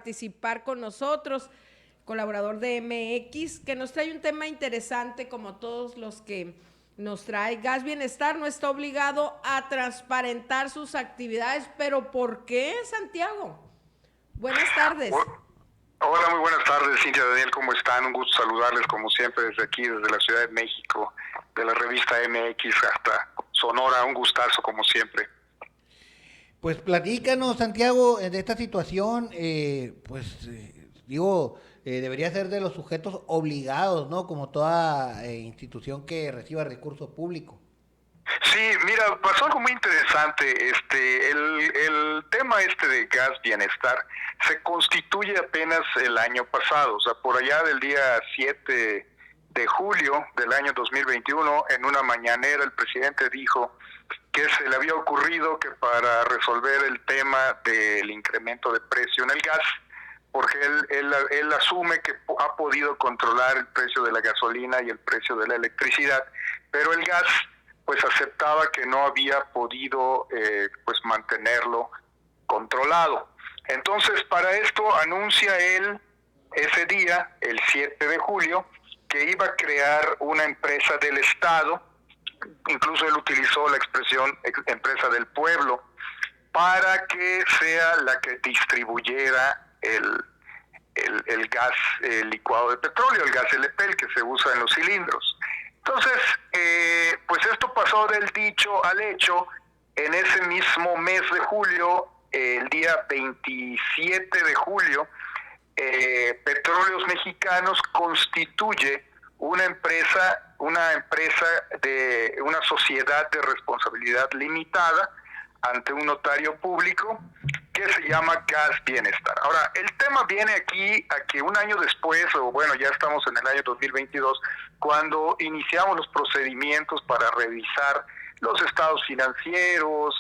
Participar con nosotros, colaborador de MX, que nos trae un tema interesante como todos los que nos trae. Gas Bienestar no está obligado a transparentar sus actividades, pero ¿por qué, Santiago? Buenas tardes. Hola, muy buenas tardes, Cintia, Daniel, ¿cómo están? Un gusto saludarles como siempre desde aquí, desde la Ciudad de México, de la revista MX hasta Sonora, un gustazo como siempre. Pues platícanos, Santiago, de esta situación, debería ser de los sujetos obligados, ¿no? Como toda institución que reciba recursos públicos. Sí, mira, pasó algo muy interesante. El tema de Gas Bienestar se constituye apenas el año pasado, o sea, por allá del día 7 de julio del año 2021, en una mañanera el presidente dijo que se le había ocurrido que para resolver el tema del incremento de precio en el gas, porque él asume que ha podido controlar el precio de la gasolina y el precio de la electricidad, pero el gas pues aceptaba que no había podido pues mantenerlo controlado. Entonces, para esto anuncia él ese día, el 7 de julio, que iba a crear una empresa del Estado. Incluso él utilizó la expresión empresa del pueblo, para que sea la que distribuyera el gas licuado de petróleo, el gas LP, el que se usa en los cilindros. Entonces, pues esto pasó del dicho al hecho. En ese mismo mes de julio, el día 27 de julio, Petróleos Mexicanos constituye una empresa de una sociedad de responsabilidad limitada ante un notario público que se llama Gas Bienestar. Ahora, el tema viene aquí a que un año después, o bueno, ya estamos en el año 2022, cuando iniciamos los procedimientos para revisar los estados financieros,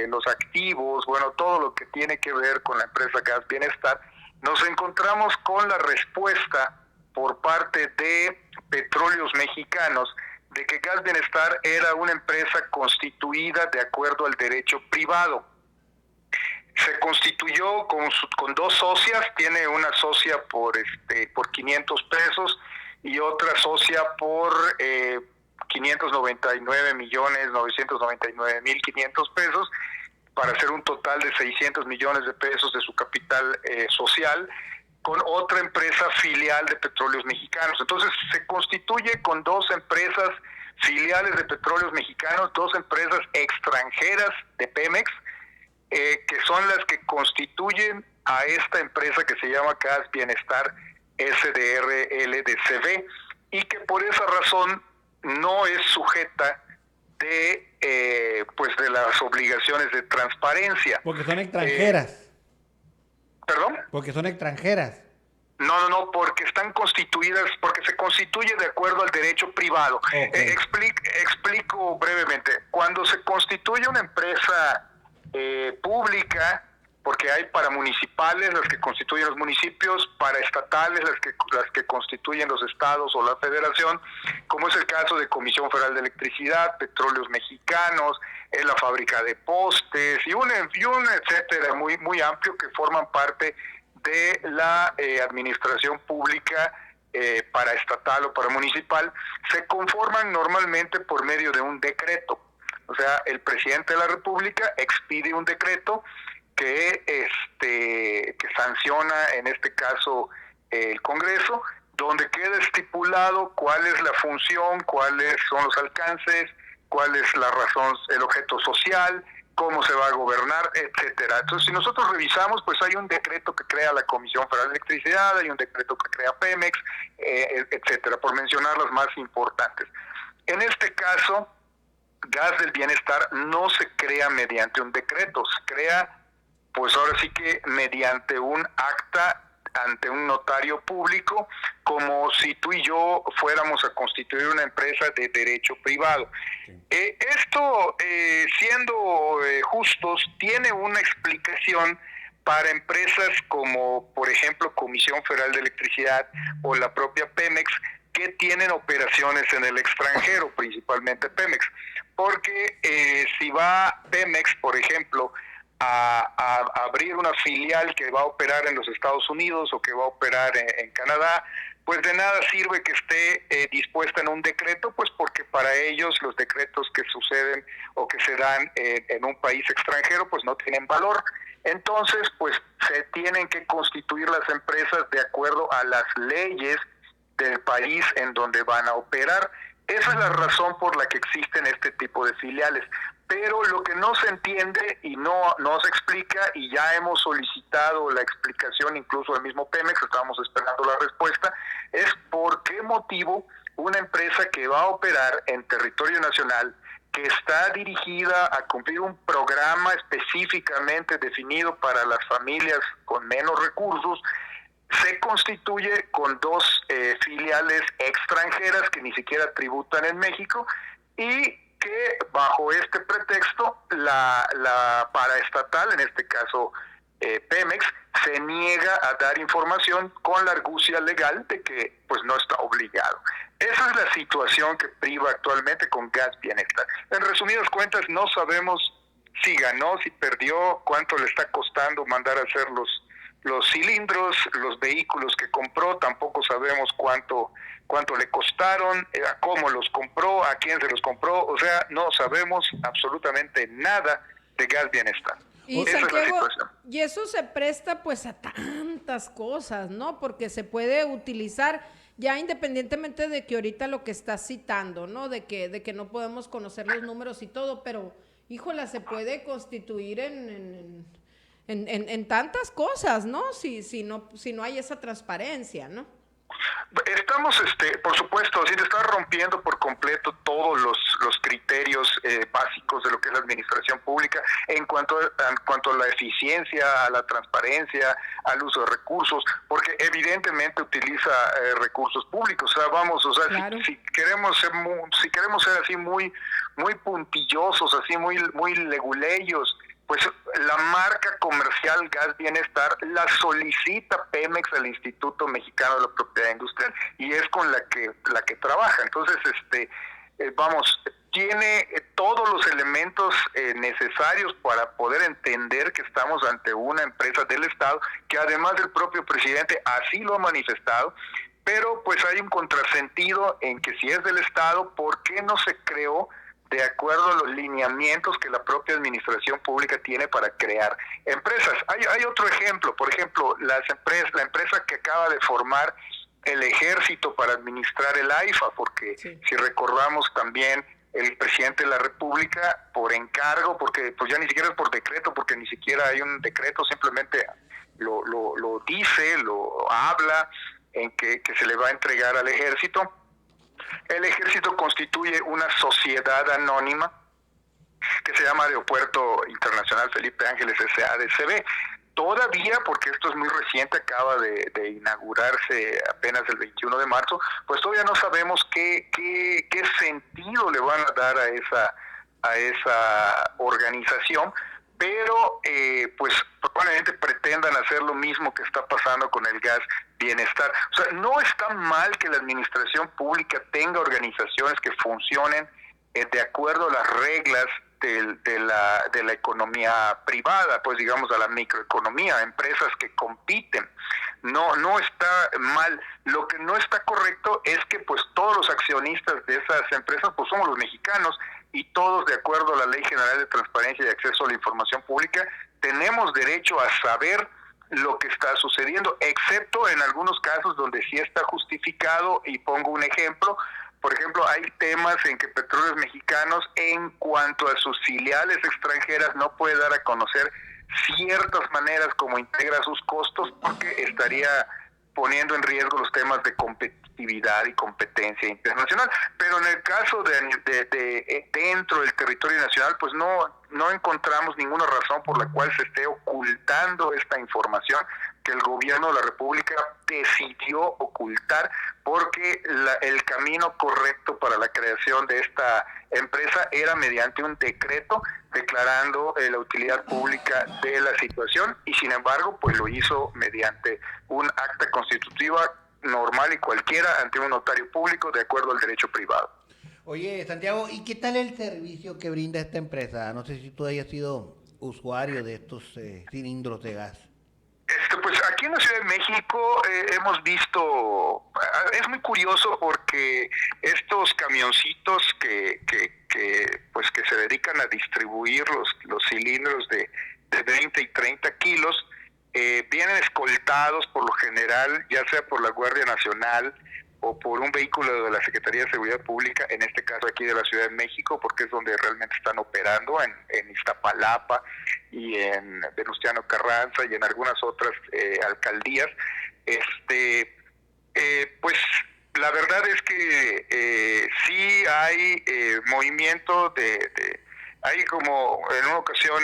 los activos, bueno, todo lo que tiene que ver con la empresa Gas Bienestar, nos encontramos con la respuesta por parte de Petróleos Mexicanos de que Gas Bienestar era una empresa constituida de acuerdo al derecho privado. Se constituyó con dos socias, tiene una socia por 500 pesos y otra socia por 599.999.500 pesos, para hacer un total de 600 millones de pesos de su capital social, con otra empresa filial de Petróleos Mexicanos. Entonces se constituye con dos empresas filiales de Petróleos Mexicanos, dos empresas extranjeras de Pemex, que son las que constituyen a esta empresa que se llama Gas Bienestar SDRL y que por esa razón no es sujeta de las obligaciones de transparencia. Porque son extranjeras. ¿Perdón? Porque son extranjeras. No, porque están constituidas, porque se constituye de acuerdo al derecho privado. Okay. Explico brevemente. Cuando se constituye una empresa pública, porque hay para municipales, las que constituyen los municipios, para estatales, las que constituyen los estados o la federación, como es el caso de Comisión Federal de Electricidad, Petróleos Mexicanos, la fábrica de postes y un etcétera muy, muy amplio, que forman parte de la administración pública para estatal o para municipal, se conforman normalmente por medio de un decreto. O sea, el presidente de la República expide un decreto que sanciona, en este caso, el Congreso, donde queda estipulado cuál es la función, cuáles son los alcances, cuál es la razón, el objeto social, cómo se va a gobernar, etcétera. Entonces, si nosotros revisamos, pues hay un decreto que crea la Comisión Federal de Electricidad, hay un decreto que crea Pemex, etcétera, por mencionar las más importantes. En este caso, Gas del Bienestar no se crea mediante un decreto, se crea, pues ahora sí que mediante un acta ante un notario público, como si tú y yo fuéramos a constituir una empresa de derecho privado. Sí. Esto, siendo justos, tiene una explicación para empresas como, por ejemplo, Comisión Federal de Electricidad o la propia Pemex, que tienen operaciones en el extranjero, principalmente Pemex. Porque si va Pemex, por ejemplo, a abrir una filial que va a operar en los Estados Unidos o que va a operar en Canadá, pues de nada sirve que esté dispuesta en un decreto, pues porque para ellos los decretos que suceden o que se dan en un país extranjero pues no tienen valor. Entonces, pues se tienen que constituir las empresas de acuerdo a las leyes del país en donde van a operar. Esa es la razón por la que existen este tipo de filiales. Pero lo que no se entiende y no se explica, y ya hemos solicitado la explicación incluso al mismo Pemex, estábamos esperando la respuesta, es por qué motivo una empresa que va a operar en territorio nacional, que está dirigida a cumplir un programa específicamente definido para las familias con menos recursos, se constituye con dos filiales extranjeras que ni siquiera tributan en México y que bajo este pretexto la paraestatal, en este caso Pemex, se niega a dar información con la argucia legal de que pues no está obligado. Esa es la situación que priva actualmente con Gas Bienestar. En resumidas cuentas, no sabemos si ganó, si perdió, cuánto le está costando mandar a hacer los cilindros, los vehículos que compró, tampoco sabemos cuánto le costaron, cómo los compró, a quién se los compró, o sea, no sabemos absolutamente nada de Gas Bienestar. Y esa Santiago, es la situación. Y eso se presta pues a tantas cosas, ¿no? Porque se puede utilizar ya independientemente de que ahorita lo que estás citando, ¿no? De que no podemos conocer los números y todo, pero híjola, se puede constituir en tantas cosas, ¿no? Si no hay esa transparencia, ¿no? Estamos, por supuesto, sí, está rompiendo por completo todos los criterios básicos de lo que es la administración pública en cuanto a la eficiencia, a la transparencia, al uso de recursos, porque evidentemente utiliza recursos públicos. O sea, claro. si queremos ser así muy puntillosos, así muy leguleyos, pues la marca comercial Gas Bienestar la solicita Pemex al Instituto Mexicano de la Propiedad Industrial y es con la que trabaja. Entonces, tiene todos los elementos necesarios para poder entender que estamos ante una empresa del Estado, que además el propio presidente así lo ha manifestado, pero pues hay un contrasentido en que si es del Estado, ¿por qué no se creó de acuerdo a los lineamientos que la propia administración pública tiene para crear empresas? Hay otro ejemplo, por ejemplo, la empresa que acaba de formar el Ejército para administrar el AIFA, porque sí, si recordamos también el presidente de la República por encargo, porque pues ya ni siquiera es por decreto, porque ni siquiera hay un decreto, simplemente lo dice, lo habla, en que se le va a entregar al Ejército. El Ejército constituye una sociedad anónima que se llama Aeropuerto Internacional Felipe Ángeles S.A.D.C.B. Todavía, porque esto es muy reciente, acaba de inaugurarse apenas el 21 de marzo, pues todavía no sabemos qué sentido le van a dar a esa organización, pero pues probablemente pretendan hacer lo mismo que está pasando con el Gas Bienestar. O sea, no está mal que la administración pública tenga organizaciones que funcionen de acuerdo a las reglas de la economía privada, pues digamos a la microeconomía, empresas que compiten. No está mal. Lo que no está correcto es que pues todos los accionistas de esas empresas pues somos los mexicanos y todos, de acuerdo a la Ley General de Transparencia y Acceso a la Información Pública, tenemos derecho a saber lo que está sucediendo, excepto en algunos casos donde sí está justificado, y pongo un ejemplo. Por ejemplo, hay temas en que Petróleos Mexicanos, en cuanto a sus filiales extranjeras, no puede dar a conocer ciertas maneras como integra sus costos, porque estaría poniendo en riesgo los temas de competitividad y competencia internacional. Pero en el caso de dentro del territorio nacional, pues no encontramos ninguna razón por la cual se esté ocultando esta información que el gobierno de la República decidió ocultar, porque el camino correcto para la creación de esta empresa era mediante un decreto declarando la utilidad pública de la situación, y sin embargo pues lo hizo mediante un acta constitutiva normal y cualquiera ante un notario público de acuerdo al derecho privado. Oye, Santiago, ¿y qué tal el servicio que brinda esta empresa? No sé si tú hayas sido usuarios de estos cilindros de gas? Pues aquí en la Ciudad de México hemos visto, es muy curioso porque estos camioncitos pues que se dedican a distribuir los cilindros de 20 y 30 kilos, vienen escoltados por lo general, ya sea por la Guardia Nacional o por un vehículo de la Secretaría de Seguridad Pública, en este caso aquí de la Ciudad de México, porque es donde realmente están operando, en Iztapalapa y en Venustiano Carranza y en algunas otras alcaldías. Pues la verdad es que sí hay movimiento hay como, en una ocasión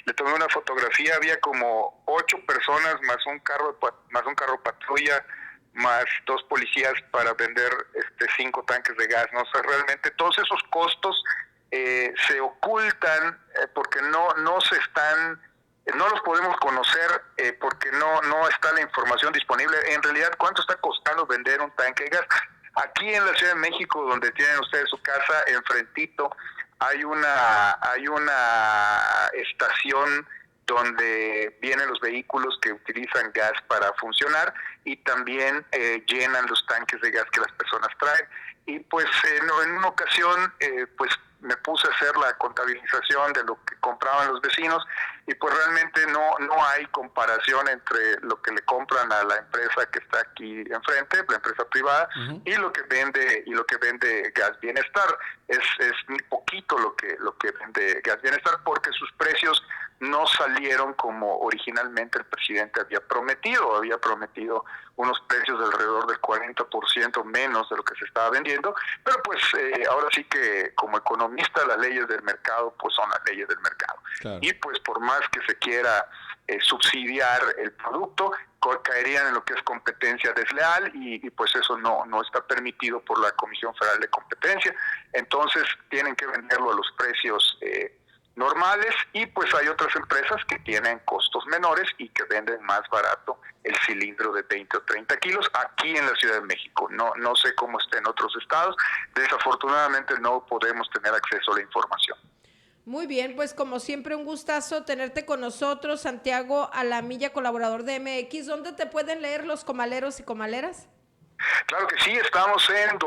le tomé una fotografía, había como 8 personas más un carro patrulla, más 2 policías para vender 5 tanques de gas, ¿no? O sea, realmente todos esos costos se ocultan porque no los podemos conocer porque no está la información disponible. En realidad, ¿cuánto está costando vender un tanque de gas? Aquí en la Ciudad de México, donde tienen ustedes su casa, enfrentito, hay una estación donde vienen los vehículos que utilizan gas para funcionar y también llenan los tanques de gas que las personas traen. Y pues en una ocasión pues me puse a hacer la contabilización de lo que compraban los vecinos y pues realmente no hay comparación entre lo que le compran a la empresa que está aquí enfrente, la empresa privada, y lo que vende Gas Bienestar. Es muy poquito lo que vende Gas Bienestar porque sus precios no salieron como originalmente el presidente había prometido unos precios de alrededor del 40% menos de lo que se estaba vendiendo, pero pues ahora sí que como economista las leyes del mercado pues son las leyes del mercado. Claro. Y pues por más que se quiera subsidiar el producto, caerían en lo que es competencia desleal y pues eso no está permitido por la Comisión Federal de Competencia, entonces tienen que venderlo a los precios normales y pues hay otras empresas que tienen costos menores y que venden más barato el cilindro de 20 o 30 kilos aquí en la Ciudad de México. No sé cómo está en otros estados, desafortunadamente no podemos tener acceso a la información. Muy bien, pues como siempre un gustazo tenerte con nosotros, Santiago Alamilla, colaborador de MX. ¿Dónde te pueden leer los comaleros y comaleras? Claro que sí, estamos en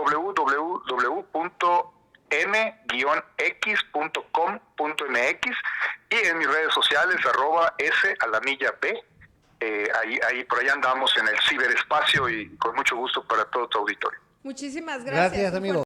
m-x.com.mx y en mis redes sociales @salamillab. Ahí por allá andamos en el ciberespacio y con mucho gusto para todo tu auditorio. Muchísimas gracias. Gracias, amigo.